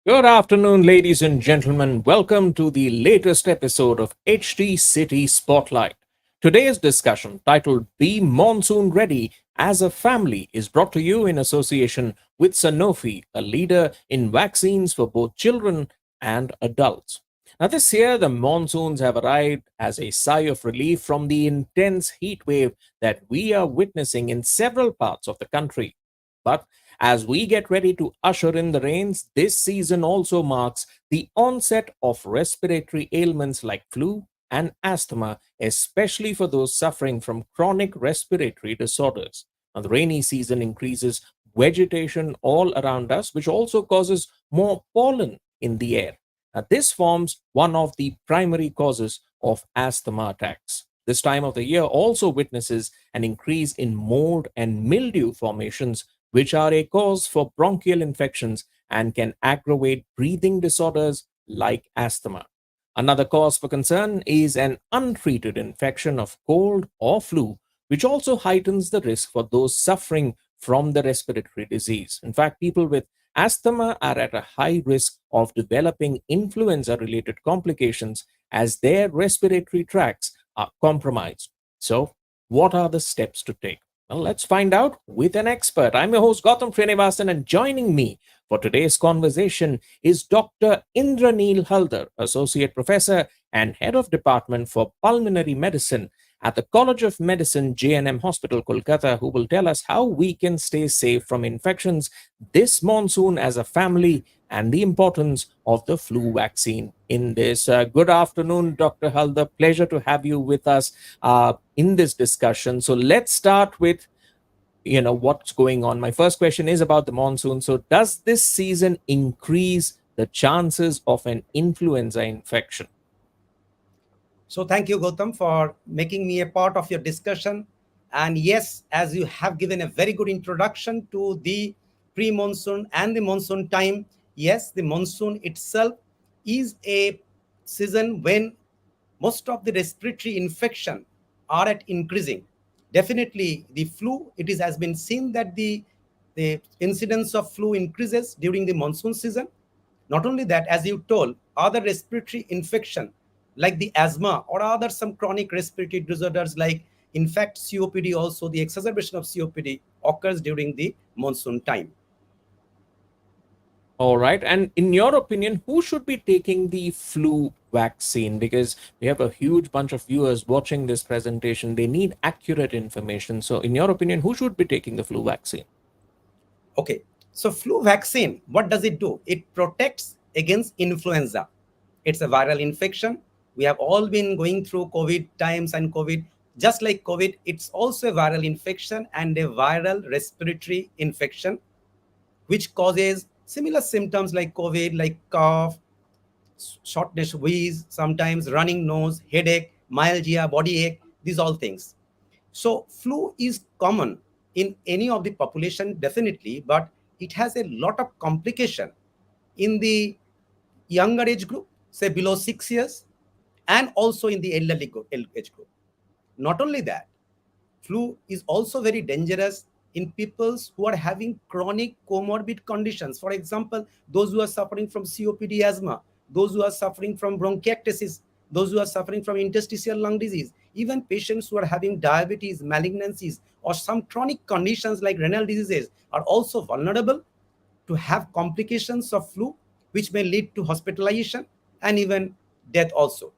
Good afternoon, ladies and gentlemen. Welcome to the latest episode of HD City Spotlight. Today's discussion, titled Be Monsoon Ready as a Family, is brought to you in association with Sanofi, a leader in vaccines for both children and adults. Now, this year, the monsoons have arrived as a sigh of relief from the intense heat wave that we are witnessing in several parts of the country. But as we get ready to usher in the rains, this season also marks the onset of respiratory ailments like flu and asthma, especially for those suffering from chronic respiratory disorders. Now, the rainy season increases vegetation all around us, which also causes more pollen in the air. Now, this forms one of the primary causes of asthma attacks. This time of the year also witnesses an increase in mold and mildew formations, which are a cause for bronchial infections and can aggravate breathing disorders like asthma. Another cause for concern is an untreated infection of cold or flu, which also heightens the risk for those suffering from the respiratory disease. In fact, people with asthma are at a high risk of developing influenza related complications as their respiratory tracts are compromised. So, what are the steps to take? Well, let's find out with an expert. I'm your host, Gautam Srinivasan, and joining me for today's conversation is Dr. Indranil Halder, Associate Professor and Head of Department for Pulmonary Medicine at the College of Medicine, JNM Hospital, Kolkata, who will tell us how we can stay safe from infections this monsoon as a family and the importance of the flu vaccine in this. Good afternoon, Dr. Halder. Pleasure to have you with us in this discussion. So let's start with what's going on. My first question is about the monsoon. So does this season increase the chances of an influenza infection? So thank you, Gautam, for making me a part of your discussion. And yes, as you have given a very good introduction to the pre-monsoon and the monsoon time, yes, the monsoon itself is a season when most of the respiratory infection are at increasing. Definitely, the flu, has been seen that the incidence of flu increases during the monsoon season. Not only that, as you told, other respiratory infection like the asthma or other some chronic respiratory disorders like in fact COPD, also the exacerbation of COPD occurs during the monsoon time. All right. And in your opinion, who should be taking the flu vaccine? Because we have a huge bunch of viewers watching this presentation. They need accurate information. So, in your opinion, who should be taking the flu vaccine? Okay, so flu vaccine, what does it do? It protects against influenza. It's a viral infection. We have all been going through COVID times, and COVID, just like COVID, it's also a viral infection and a viral respiratory infection which causes similar symptoms like COVID, like cough, shortness, wheeze, sometimes running nose, headache, myalgia, body ache, these all things. So flu is common in any of the population, definitely, but it has a lot of complication in the younger age group, say below 6 years, and also in the elderly age group. Not only that, flu is also very dangerous in people who are having chronic comorbid conditions. For example, those who are suffering from COPD, asthma, those who are suffering from bronchiectasis, those who are suffering from interstitial lung disease, even patients who are having diabetes, malignancies, or some chronic conditions like renal diseases are also vulnerable to have complications of flu, which may lead to hospitalization and even death also.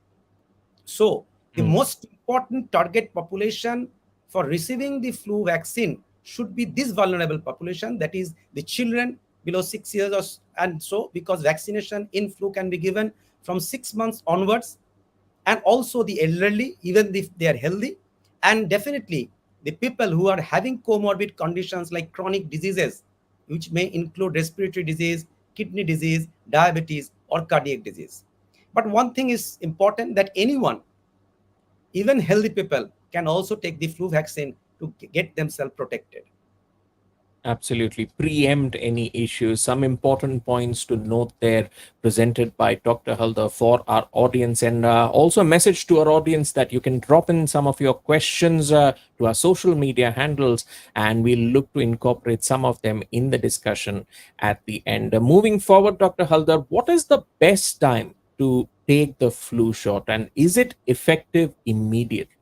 So, the Hmm. most important target population for receiving the flu vaccine should be this vulnerable population, that is the children below 6 years and so, because vaccination in flu can be given from 6 months onwards, and also the elderly, even if they are healthy, and definitely the people who are having comorbid conditions like chronic diseases, which may include respiratory disease, kidney disease, diabetes, or cardiac disease. But one thing is important, that anyone, even healthy people, can also take the flu vaccine to get themselves protected. Absolutely. Preempt any issues. Some important points to note there presented by Dr. Halder for our audience. And also a message to our audience that you can drop in some of your questions to our social media handles, and we'll look to incorporate some of them in the discussion at the end. Moving forward, Dr. Halder, what is the best time to take the flu shot, and is it effective immediately?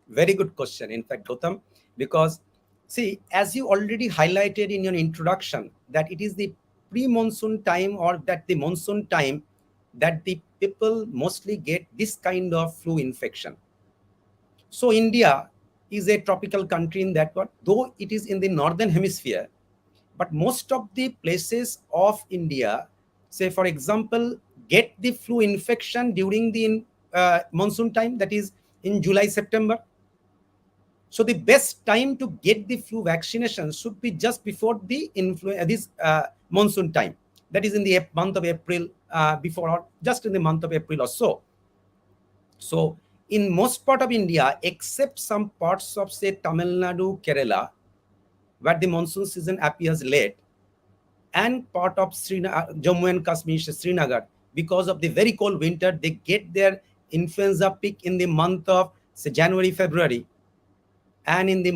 Very good question, in fact, Gautam, because see, as you already highlighted in your introduction, that it is the pre-monsoon time or that the monsoon time that the people mostly get this kind of flu infection. So India is a tropical country in that one, though it is in the northern hemisphere, but most of the places of India, say for example, get the flu infection during the monsoon time, that is in July, September. So the best time to get the flu vaccination should be just before the this monsoon time. That is in the month of April, before or just in the month of April or so. So in most part of India, except some parts of say Tamil Nadu, Kerala, where the monsoon season appears late, and part of Jammu and Kashmir, Srinagar, because of the very cold winter, they get their influenza peak in the month of say January, February, and in the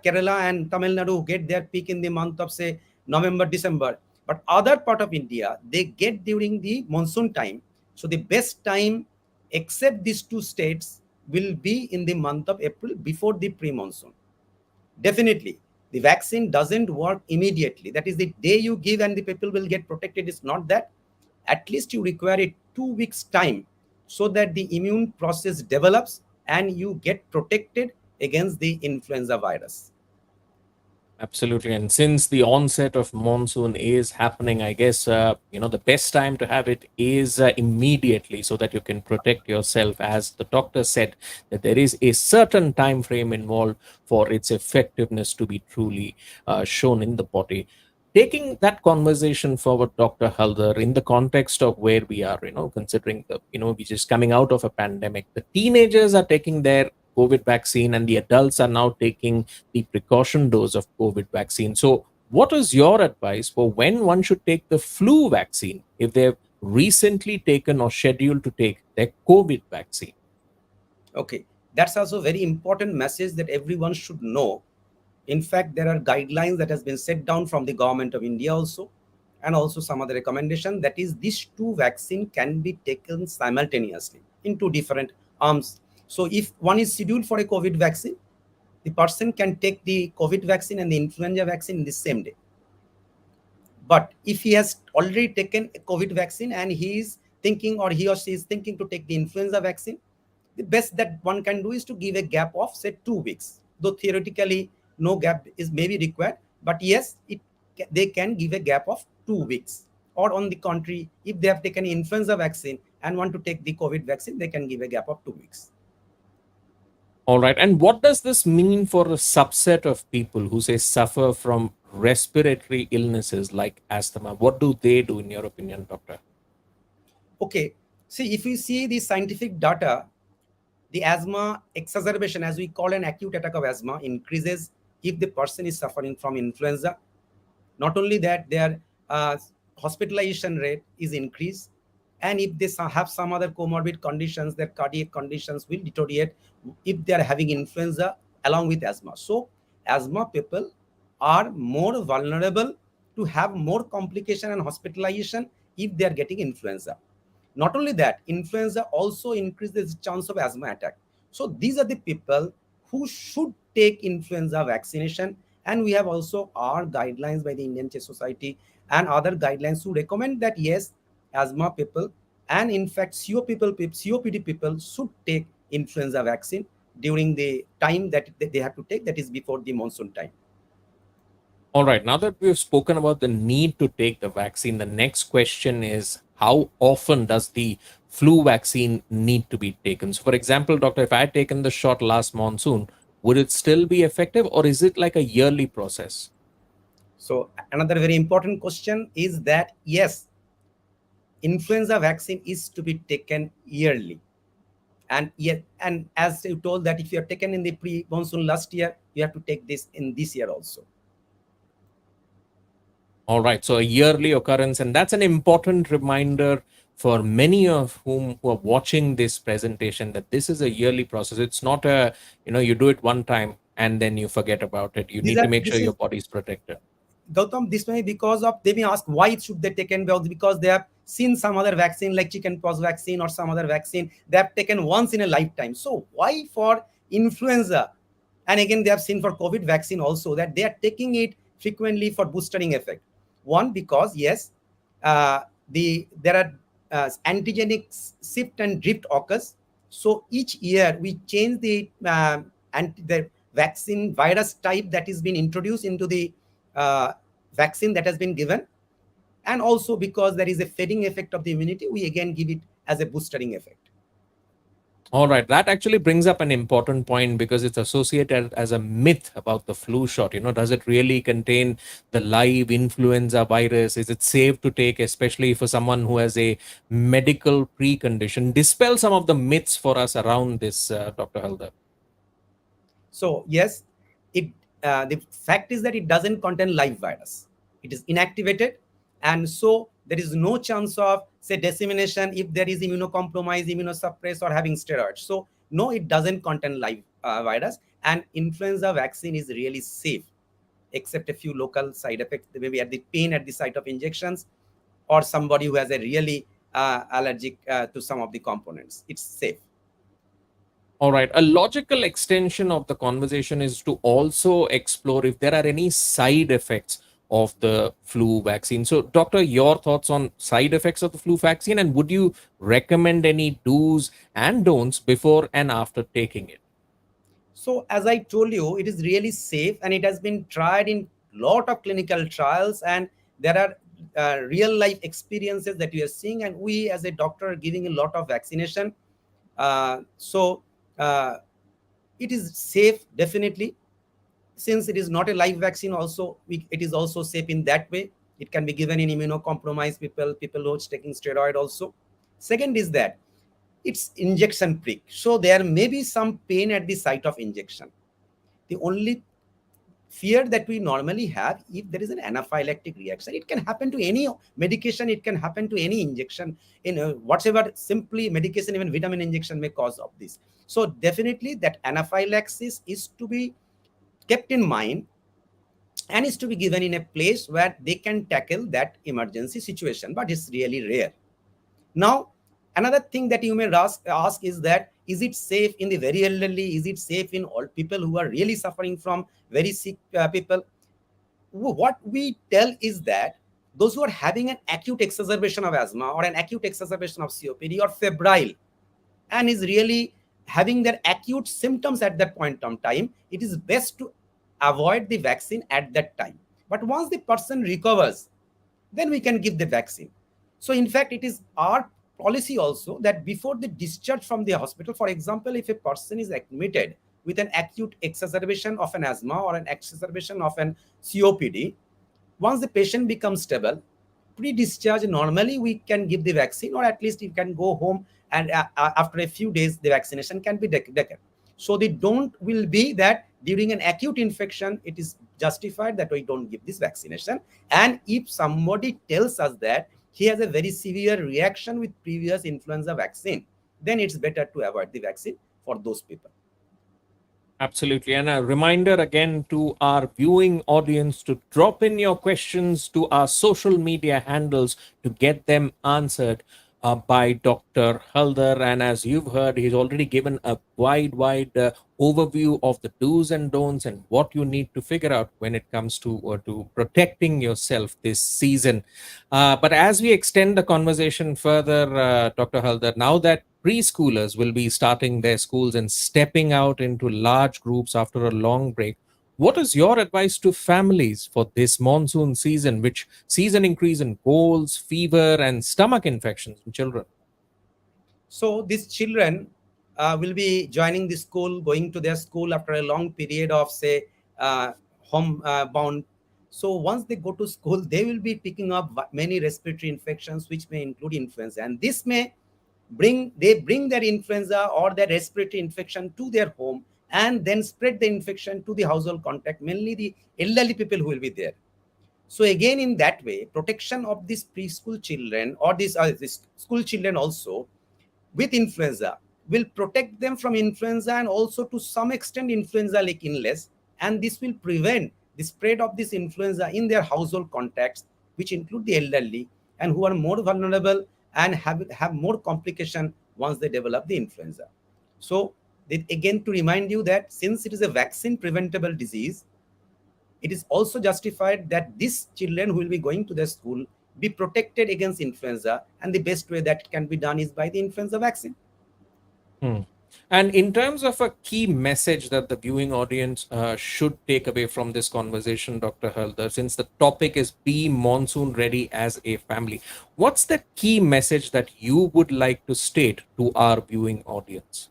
Kerala and Tamil Nadu get their peak in the month of say November, December. But other part of India, they get during the monsoon time. So the best time, except these two states, will be in the month of April before the pre-monsoon. Definitely, the vaccine doesn't work immediately. That is the day you give and the people will get protected. It's not that. At least you require a 2 weeks time so that the immune process develops and you get protected against the influenza virus. Absolutely. And since the onset of monsoon is happening, I guess, the best time to have it is immediately so that you can protect yourself. As the doctor said, that there is a certain time frame involved for its effectiveness to be truly shown in the body. Taking that conversation forward, Dr. Halder, in the context of where we are, considering we're just coming out of a pandemic, the teenagers are taking their COVID vaccine and the adults are now taking the precaution dose of COVID vaccine. So, what is your advice for when one should take the flu vaccine if they've recently taken or scheduled to take their COVID vaccine? Okay, that's also very important message that everyone should know. In fact, there are guidelines that has been set down from the government of India also, and also some other recommendation, that is these two vaccine can be taken simultaneously in two different arms. So if one is scheduled for a COVID vaccine, the person can take the COVID vaccine and the influenza vaccine in the same day. But if he has already taken a COVID vaccine and he is thinking, or he or she is thinking to take the influenza vaccine, the best that one can do is to give a gap of say 2 weeks. Though theoretically no gap is maybe required, but yes, they can give a gap of 2 weeks. Or on the contrary, if they have taken influenza vaccine and want to take the COVID vaccine, they can give a gap of 2 weeks. All right. And what does this mean for a subset of people who say suffer from respiratory illnesses like asthma? What do they do, in your opinion, doctor? Okay, see, if we see the scientific data, the asthma exacerbation, as we call an acute attack of asthma, increases if the person is suffering from influenza. Not only that, their hospitalization rate is increased, and if they have some other comorbid conditions, their cardiac conditions will deteriorate if they are having influenza along with asthma. So asthma people are more vulnerable to have more complication and hospitalization if they are getting influenza. Not only that, influenza also increases the chance of asthma attack. So these are the people who should take influenza vaccination. And we have also our guidelines by the Indian Chest Society and other guidelines who recommend that yes, asthma people and in fact COPD people should take influenza vaccine during the time that they have to take, that is before the monsoon time. All right. Now that we've spoken about the need to take the vaccine, the next question is how often does the flu vaccine need to be taken? So, for example, doctor, if I had taken the shot last monsoon, would it still be effective or is it like a yearly process? So another very important question is that yes, influenza vaccine is to be taken yearly. And yet, and as you told that if you have taken in the pre-monsoon last year, you have to take this in this year also. All right. So a yearly occurrence, and that's an important reminder for many of whom who are watching this presentation that this is a yearly process. It's not a, you do it one time and then you forget about it. You These need are to make sure this your is body is protected. Gautam, this may because of they may ask why should they taken, well, because they have seen some other vaccine like chickenpox vaccine or some other vaccine they have taken once in a lifetime. So why for influenza? And again, they have seen for COVID vaccine also that they are taking it frequently for boostering effect. One, because yes, uh, there are antigenic shift and drift occurs. So each year we change the vaccine virus type that is being introduced into the uh, vaccine that has been given, and also because there is a fading effect of the immunity, we again give it as a boostering effect. All right, that actually brings up an important point because it's associated as a myth about the flu shot. Does it really contain the live influenza virus? Is it safe to take, especially for someone who has a medical precondition? Dispel some of the myths for us around this, Dr. Halder. So yes, it the fact is that it doesn't contain live virus. It is inactivated, and so there is no chance of say dissemination if there is immunocompromised, immunosuppressed, or having steroids. So no, it doesn't contain live virus, and influenza vaccine is really safe, except a few local side effects, maybe at the pain at the site of injections, or somebody who has a really allergic to some of the components. It's safe. All right. A logical extension of the conversation is to also explore if there are any side effects of the flu vaccine. So, doctor, your thoughts on side effects of the flu vaccine, and would you recommend any do's and don'ts before and after taking it? So as I told you, it is really safe and it has been tried in lot of clinical trials, and there are real life experiences that we are seeing, and we as a doctor are giving a lot of vaccination. So uh, it is safe definitely, since it is not a live vaccine. Also, it is also safe in that way. It can be given in immunocompromised people, people who are taking steroid also. Second is that it's injection prick, so there may be some pain at the site of injection. The only fear that we normally have, if there is an anaphylactic reaction, it can happen to any medication, it can happen to any injection in whatever simply medication, even vitamin injection may cause of this. So definitely that anaphylaxis is to be kept in mind and is to be given in a place where they can tackle that emergency situation, but it's really rare. Now, another thing that you may ask is that is it safe in the very elderly? Is it safe in all people who are really suffering from very sick people? What we tell is that those who are having an acute exacerbation of asthma or an acute exacerbation of COPD or febrile and is really having their acute symptoms at that point of time, it is best to avoid the vaccine at that time. But once the person recovers, then we can give the vaccine. So, in fact, it is our policy also that before the discharge from the hospital, for example, if a person is admitted with an acute exacerbation of an asthma or an exacerbation of an COPD, once the patient becomes stable, pre-discharge, normally we can give the vaccine, or at least you can go home, and after a few days the vaccination can be taken. So the don't will be that during an acute infection it is justified that we don't give this vaccination. And if somebody tells us that he has a very severe reaction with previous influenza vaccine, then it's better to avoid the vaccine for those people. Absolutely. And a reminder again to our viewing audience to drop in your questions to our social media handles to get them answered by Dr. Halder. And as you've heard, he's already given a wide overview of the do's and don'ts and what you need to figure out when it comes to protecting yourself this season. But as we extend the conversation further, Dr. Halder, now that preschoolers will be starting their schools and stepping out into large groups after a long break, what is your advice to families for this monsoon season, which sees an increase in colds, fever, and stomach infections in children? So these children will be joining the school, going to their school after a long period of, say, home bound. So once they go to school, they will be picking up many respiratory infections, which may include influenza, and this may bring their influenza or their respiratory infection to their home, and then spread the infection to the household contact, mainly the elderly people who will be there. So again, in that way, protection of these preschool children or these school children also with influenza will protect them from influenza and also to some extent influenza like illness, and this will prevent the spread of this influenza in their household contacts, which include the elderly and who are more vulnerable and have more complication once they develop the influenza. So again, to remind you that since it is a vaccine preventable disease, it is also justified that these children who will be going to the school be protected against influenza, and the best way that can be done is by the influenza vaccine. Hmm. And in terms of a key message that the viewing audience should take away from this conversation, Dr. Halder, since the topic is be monsoon ready as a family, what's the key message that you would like to state to our viewing audience?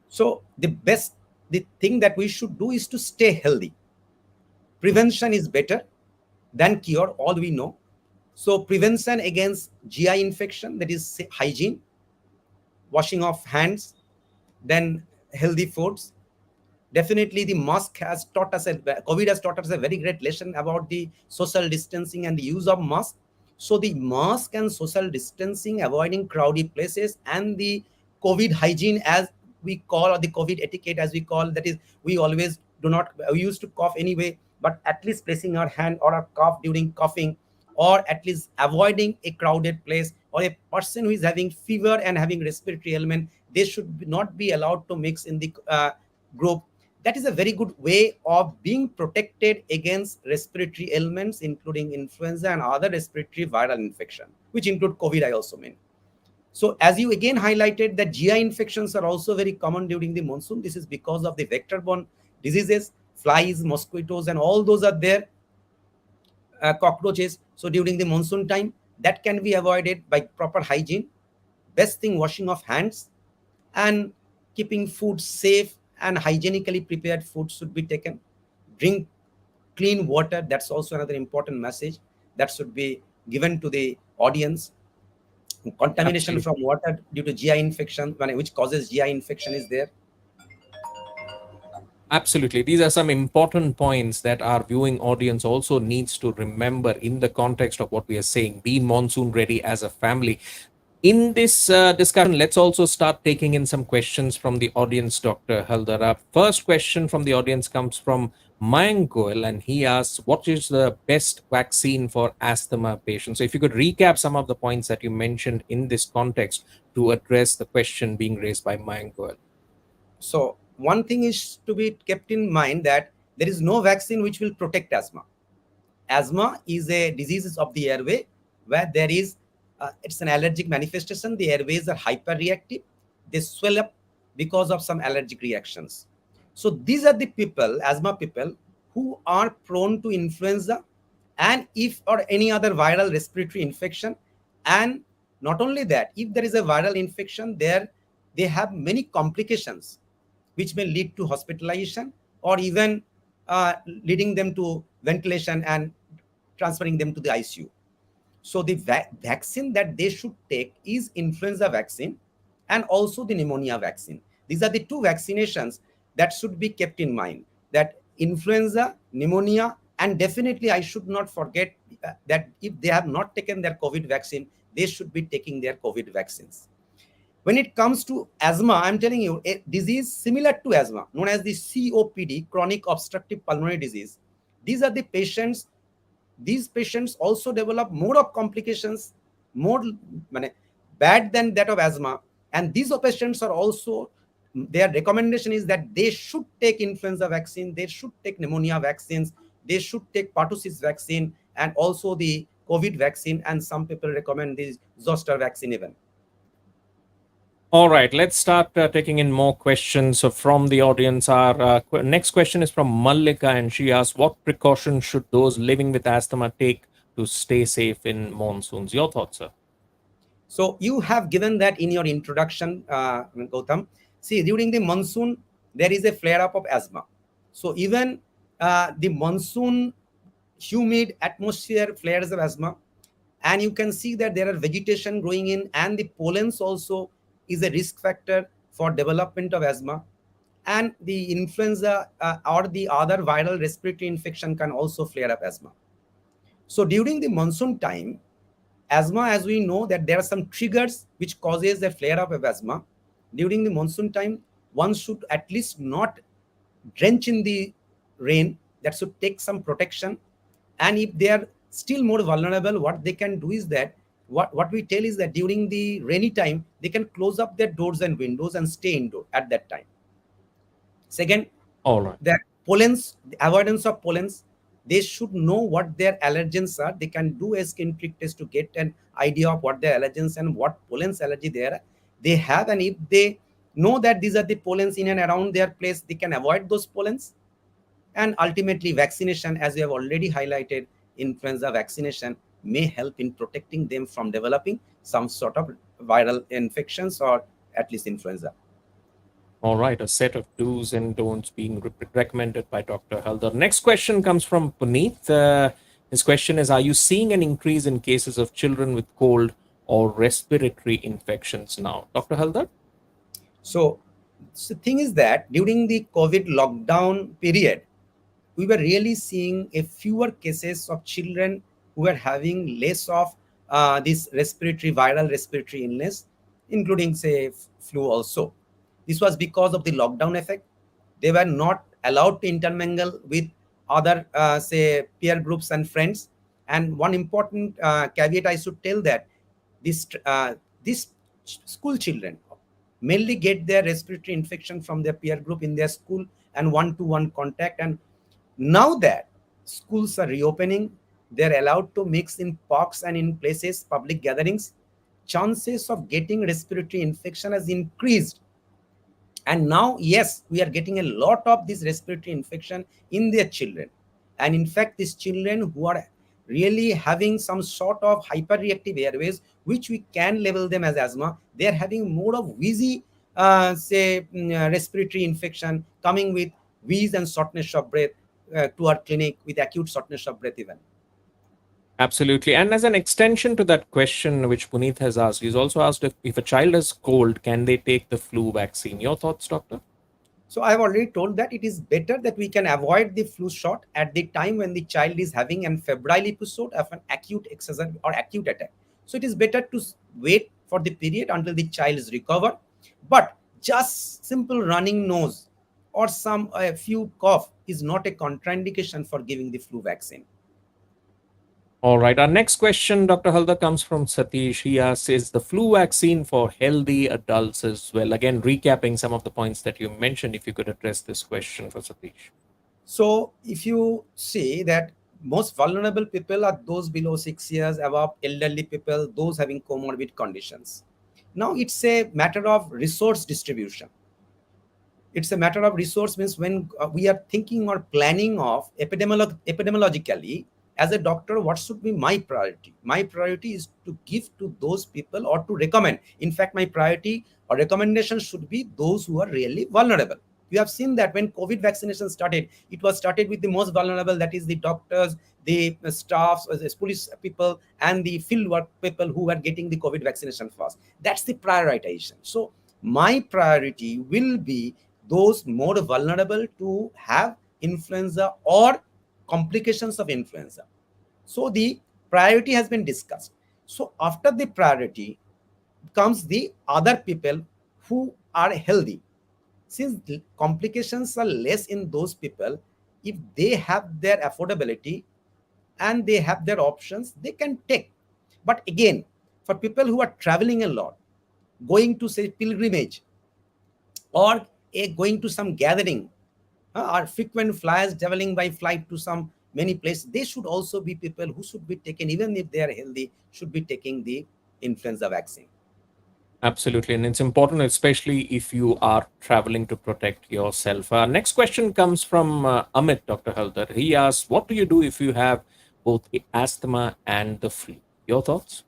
So the thing that we should do is to stay healthy. Prevention is better than cure, all we know. So prevention against GI infection, that is hygiene, washing of hands, then healthy foods. Definitely the mask has taught us COVID has taught us a very great lesson about the social distancing and the use of mask. So the mask and social distancing, avoiding crowded places, and the COVID hygiene as we call, or the COVID etiquette as we call, that is, we always do not, we used to cough anyway, but at least placing our hand or a cough during coughing, or at least avoiding a crowded place, or a person who is having fever and having respiratory ailment, they should not be allowed to mix in the group. That is a very good way of being protected against respiratory ailments, including influenza and other respiratory viral infection, which include COVID, I also mean. So as you again highlighted that GI infections are also very common during the monsoon. This is because of the vector-borne diseases, flies, mosquitoes, and all those are there, cockroaches. So during the monsoon time, that can be avoided by proper hygiene. Best thing, washing of hands, and keeping food safe and hygienically prepared food should be taken. Drink clean water. That's also another important message that should be given to the audience. Contamination Absolutely. from water due to GI infection, which causes GI infection, is there. Absolutely. These are some important points that our viewing audience also needs to remember in the context of what we are saying. Be monsoon ready as a family. In this discussion, let's also start taking in some questions from the audience, Dr. Halder. Our first question from the audience comes from Mayank Goel, and he asks, what is the best vaccine for asthma patients? So if you could recap some of the points that you mentioned in this context to address the question being raised by Mayank Goel. So one thing is to be kept in mind that there is no vaccine which will protect asthma. Asthma is a disease of the airway where there is, it's an allergic manifestation. The airways are hyperreactive. They swell up because of some allergic reactions. So these are the people, asthma people, who are prone to influenza and if or any other viral respiratory infection. And not only that, if there is a viral infection there, they have many complications which may lead to hospitalization, or even leading them to ventilation and transferring them to the ICU. So the vaccine that they should take is influenza vaccine and also the pneumonia vaccine. These are the two vaccinations that should be kept in mind, that influenza, pneumonia, and definitely I should not forget that if they have not taken their COVID vaccine, they should be taking their COVID vaccines. When it comes to asthma, I'm telling you, a disease similar to asthma, known as the COPD, chronic obstructive pulmonary disease. These are the patients. These patients also develop more of complications, more bad than that of asthma. And these patients are also, their recommendation is that they should take influenza vaccine, they should take pneumonia vaccines, they should take pertussis vaccine, and also the COVID vaccine. And some people recommend the zoster vaccine even. All right, let's start taking in more questions from the audience. Our next question is from Mallika, and she asks, what precautions should those living with asthma take to stay safe in monsoons? Your thoughts, sir? So you have given that in your introduction, Gautam. See, during the monsoon, there is a flare-up of asthma. So even the monsoon humid atmosphere flares of asthma, and you can see that there are vegetation growing in, and the pollens also is a risk factor for development of asthma. And the influenza or the other viral respiratory infection can also flare up asthma. So during the monsoon time, asthma, as we know that there are some triggers which causes a flare up of asthma. During the monsoon time, one should at least not drench in the rain. That should take some protection. And if they are still more vulnerable, what they can do is that what we tell is that during the rainy time, they can close up their doors and windows and stay indoor at that time. Second, All right. that pollens, the avoidance of pollens, they should know what their allergens are. They can do a skin prick test to get an idea of what their allergens and what pollens allergy they have. And if they know that these are the pollens in and around their place, they can avoid those pollens. And ultimately, vaccination, as we have already highlighted, influenza vaccination may help in protecting them from developing some sort of viral infections or at least influenza. All right, a set of do's and don'ts being recommended by Dr. Halder. Next question comes from Puneet. His question is: are you seeing an increase in cases of children with cold or respiratory infections now? Dr. Halder? So, the thing is that during the COVID lockdown period, we were really seeing a fewer cases of children who were having less of this respiratory, viral respiratory illness, including, say, flu also. This was because of the lockdown effect. They were not allowed to intermingle with other, say, peer groups and friends. And one important caveat I should tell that this school children mainly get their respiratory infection from their peer group in their school and one-to-one contact. And now that schools are reopening, they're allowed to mix in parks and in places, public gatherings. Chances of getting respiratory infection has increased. And now, yes, we are getting a lot of this respiratory infection in their children. And in fact, these children who are really having some sort of hyperreactive airways, which we can label them as asthma, they are having more of wheezy, respiratory infection coming with wheeze and shortness of breath to our clinic with acute shortness of breath even. Absolutely. And as an extension to that question, which Puneet has asked, he's also asked if a child is cold, can they take the flu vaccine? Your thoughts, doctor? So I've already told that it is better that we can avoid the flu shot at the time when the child is having an febrile episode of an acute exacerbation or acute attack. So it is better to wait for the period until the child is recovered. But just simple running nose or some a few cough is not a contraindication for giving the flu vaccine. All right. Our next question, Dr. Halder, comes from Satish. He asks, is the flu vaccine for healthy adults as well? Again, recapping some of the points that you mentioned, if you could address this question for Satish. So if you see that most vulnerable people are those below 6 years, above elderly people, those having comorbid conditions. Now it's a matter of resource distribution. It's a matter of resource means when we are thinking or planning of epidemiologically, as a doctor, what should be my priority? My priority is to give to those people or to recommend. In fact, my priority or recommendation should be those who are really vulnerable. You have seen that when COVID vaccination started, it was started with the most vulnerable, that is the doctors, the staffs, the police people, and the field work people who were getting the COVID vaccination first. That's the prioritization. So my priority will be those more vulnerable to have influenza or complications of influenza. So the priority has been discussed. So after the priority comes the other people who are healthy. Since the complications are less in those people, if they have their affordability and they have their options, they can take. But again, for people who are traveling a lot, going to say pilgrimage, or going to some gathering, or frequent flyers traveling by flight to some many places, they should also be people who should be taken, even if they are healthy, should be taking the influenza vaccine. Absolutely. And it's important, especially if you are traveling to protect yourself. Next question comes from Amit, Dr. Halder. He asks, what do you do if you have both the asthma and the flu? Your thoughts?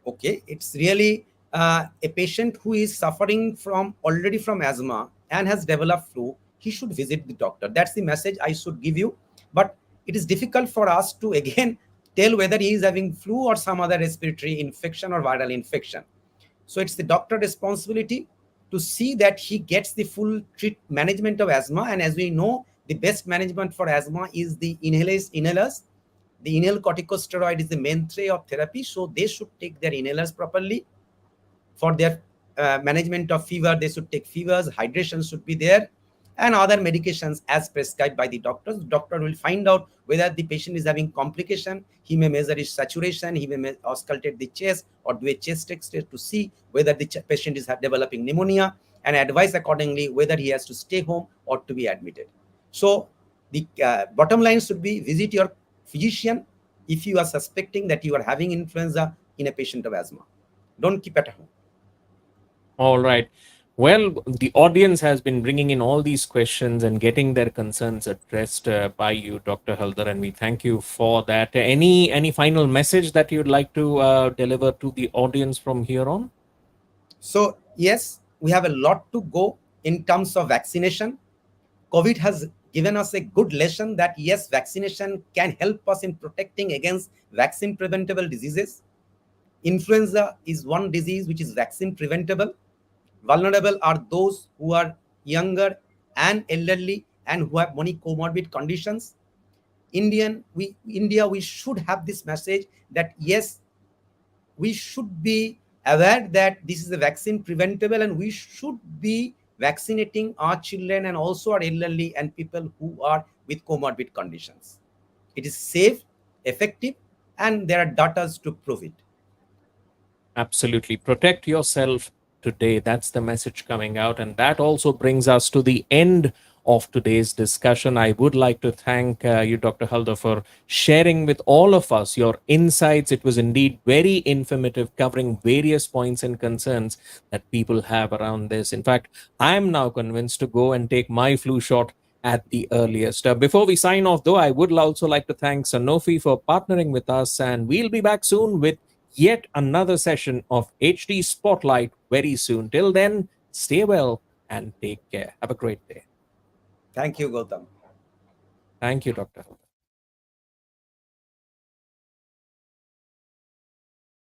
Okay, it's really a patient who is suffering from already from asthma and has developed flu, he should visit the doctor. That's the message I should give you. But it is difficult for us to again tell whether he is having flu or some other respiratory infection or viral infection. So it's the doctor responsibility to see that he gets the full treat management of asthma. And as we know, the best management for asthma is the inhalers, The inhaled corticosteroid is the main tray of therapy, so they should take their inhalers properly. For their management of fever, they should take fevers, hydration should be there, and other medications as prescribed by the doctors. Doctor will find out whether the patient is having complication. He may measure his saturation, he may auscultate the chest or do a chest x-ray to see whether the patient is developing pneumonia, and advise accordingly whether he has to stay home or to be admitted. So the bottom line should be, visit your physician if you are suspecting that you are having influenza in a patient of asthma. Don't keep at home. All right. Well, the audience has been bringing in all these questions and getting their concerns addressed by you, Dr. Halder, and we thank you for that. Any final message that you'd like to deliver to the audience from here on? So, yes, we have a lot to go in terms of vaccination. COVID has given us a good lesson that yes, vaccination can help us in protecting against vaccine preventable diseases. Influenza is one disease which is vaccine preventable. Vulnerable are those who are younger and elderly and who have many comorbid conditions. India, we should have this message that yes, we should be aware that this is a vaccine preventable, and we should be vaccinating our children and also our elderly and people who are with comorbid conditions. It is safe, effective, and there are data to prove it. Absolutely. Protect yourself today. That's the message coming out. And that also brings us to the end of today's discussion. I would like to thank you, Dr. Halder, for sharing with all of us your insights. It was indeed very informative, covering various points and concerns that people have around this. In fact, I am now convinced to go and take my flu shot at the earliest. Before we sign off, though, I would also like to thank Sanofi for partnering with us, and we'll be back soon with yet another session of HD Spotlight very soon. Till then, stay well and take care. Have a great day. Thank you, Gautam. Thank you, Dr.